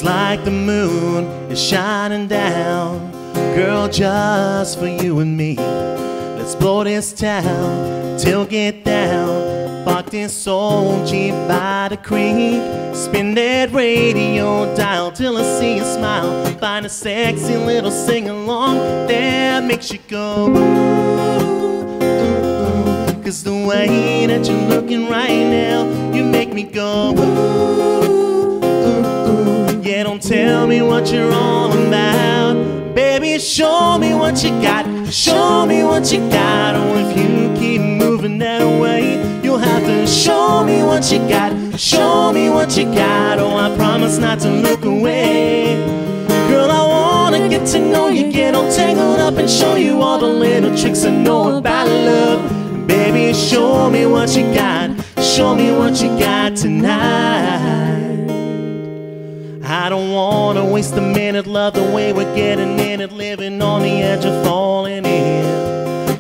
like the moon is shining down, girl, just for you and me. Let's blow this town till get down. Park this old Jeep by the creek. Spin that radio dial till I see you smile. Find a sexy little sing-along that makes you go ooh, ooh, ooh. Cause the way that you're looking right now, you make me go ooh, ooh, ooh. Yeah, don't tell me what you're all about. Baby, show me what you got. Show me what you got. Oh, if you keep moving that way, you'll have to show me what you got. Show me what you got. Oh, I promise not to look away. Girl, I wanna get to know you, get all tangled up and show you all the little tricks I know about love. Baby, show me what you got. Show me what you got tonight. I don't wanna waste a minute, love the way we're getting in it, living on the edge of falling in.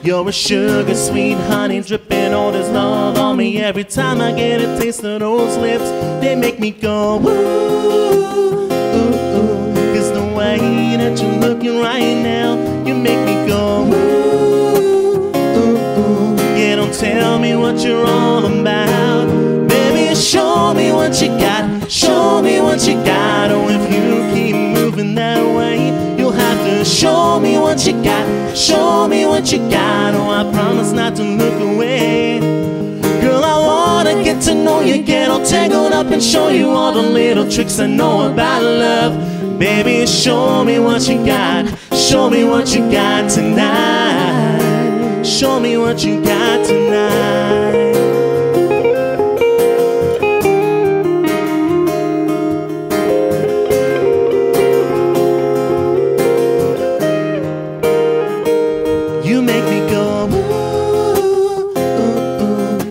You're a sugar sweet honey dripping, all this love on me. Every time I get a taste of those lips, they make me go ooh, ooh, ooh. Cause the way that you're looking right now, you make me go ooh, ooh, ooh. Yeah, don't tell me what you're all about. Baby, show me what you got. Show me what you got. Oh, if you keep moving that way, you'll have to show me what you got. Show me what you got. Oh, I promise not to look away. Girl, I wanna get to know you, get all tangled up and show you all the little tricks I know about love. Baby, show me what you got. Show me what you got tonight. Show me what you got tonight.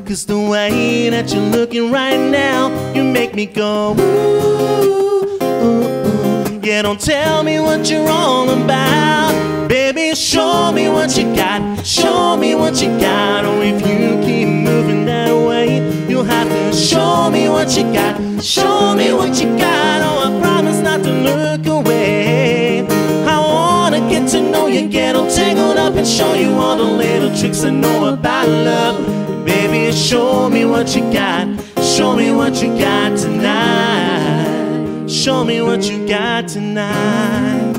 Cause the way that you're looking right now, you make me go ooh, ooh, ooh. Yeah, don't tell me what you're all about. Baby, show me what you got. Show me what you got. Oh, if you keep moving that way, you'll have to show me what you got. Show me what you got. Oh, I promise not to look away. I wanna get to know you, get all tangled up and show you all the little tricks I know about love. Baby, show me what you got. Show me what you got tonight. Show me what you got tonight.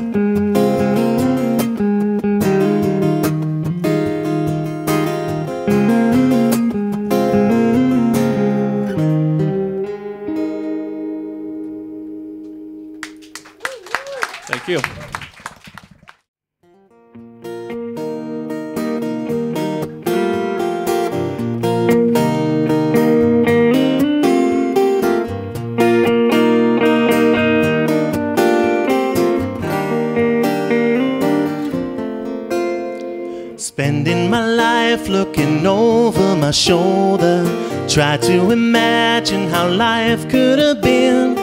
Thank you. Spending my life looking over my shoulder, try to imagine how life could have been.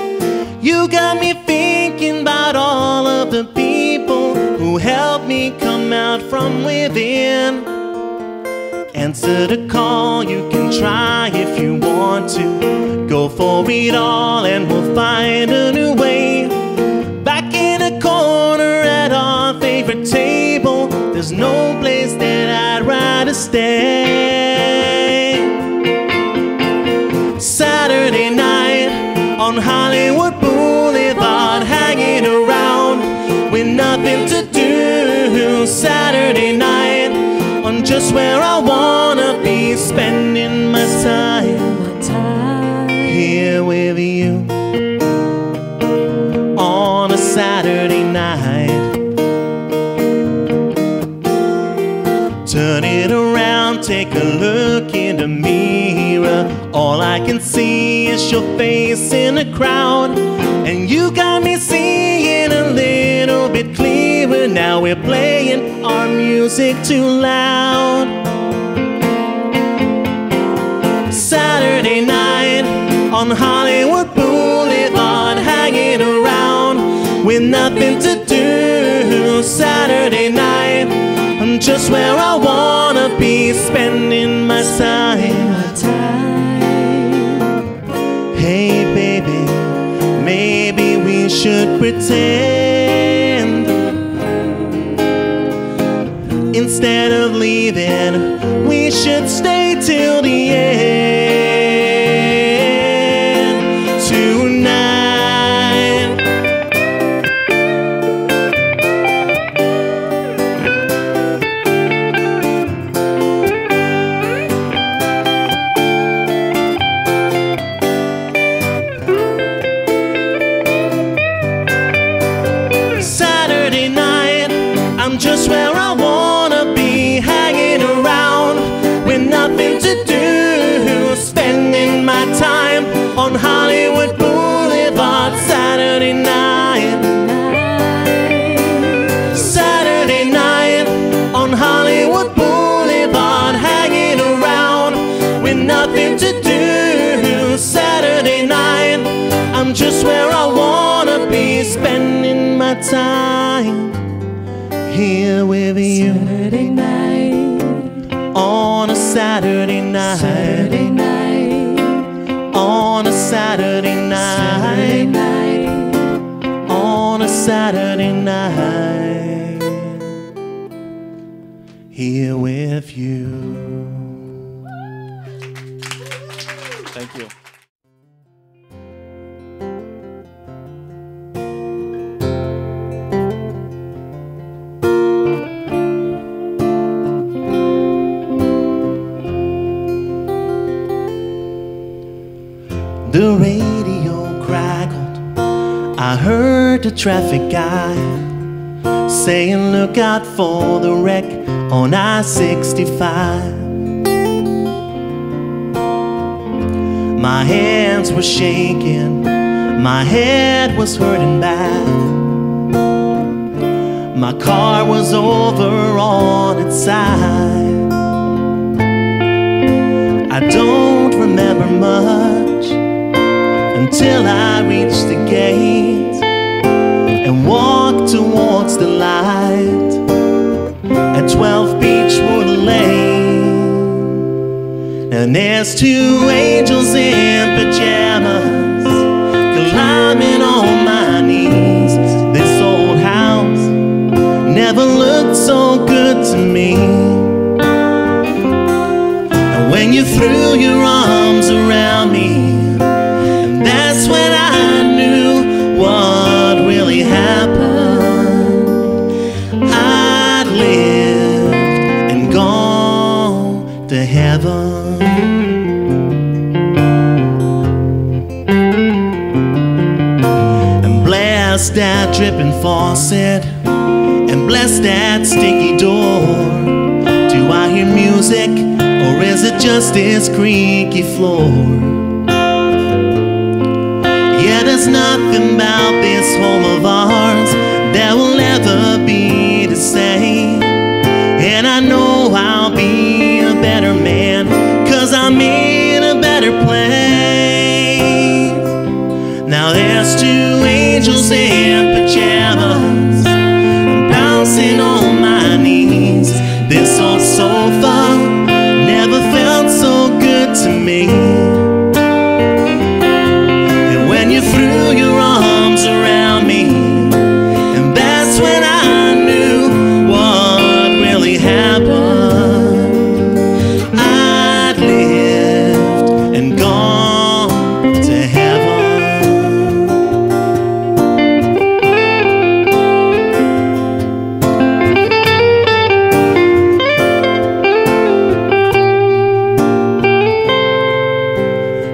You got me thinking about all of the people who helped me come out from within. Answer the call, you can try if you want to. Go for it all and we'll find a new way. Back in the corner at our favorite table, there's no place that I'd rather stay. Saturday night on Hollywood Boulevard, hanging around with nothing to do. Saturday night on just where I wanna be, spending my time here with you on a Saturday night. Turn it around, take a look in the mirror. All I can see is your face in the crowd, and you got me seeing a little bit clearer. Now we're playing our music too loud. Saturday night on Hollywood Boulevard, hanging around with nothing to do. Saturday night, I'm just where I wanna be, spending my time. Hey baby, maybe we should pretend. Instead of leaving, we should stay till the end tonight. Saturday night, I'm just where I wanna be, hanging around with nothing to do, spending my time on Hollywood Boulevard. Saturday night, Saturday night on Hollywood Boulevard, hanging around with nothing to do. Saturday night, I'm just where I wanna be, spending my time here with you. Saturday night, on a Saturday night, Saturday night, on a Saturday Saturday night, night, on a Saturday night, here with you. Thank you. The radio crackled. I heard the traffic guy saying, look out for the wreck on I-65. My hands were shaking, my head was hurting bad. My car was over on its side. I don't remember much until I reached the gate and walked towards the light at 12 Beechwood Lane. And there's two angels in pajamas climbing on my knees. This old house never looked so good to me. And when you threw your arms around me, that's when I knew what really happened. I'd lived and gone to heaven. And bless that dripping faucet, and bless that sticky door. Do I hear music, or is it just this creaky floor? Yeah, there's nothing about this home of ours that will ever be the same. And I know I'll be a better man, 'cause I'm in a better place. Now there's two angels in pajamas bouncing on my knees. This old sofa never felt so good to me. You threw your arms around me, and that's when I knew what really happened. I'd lived and gone to heaven.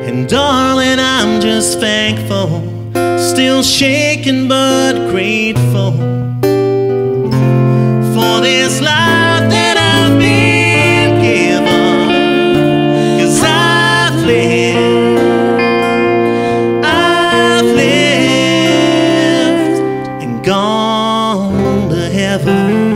And darling, I'm just thankful, still shaken but grateful for this life that I've been given. 'Cause I've lived and gone to heaven.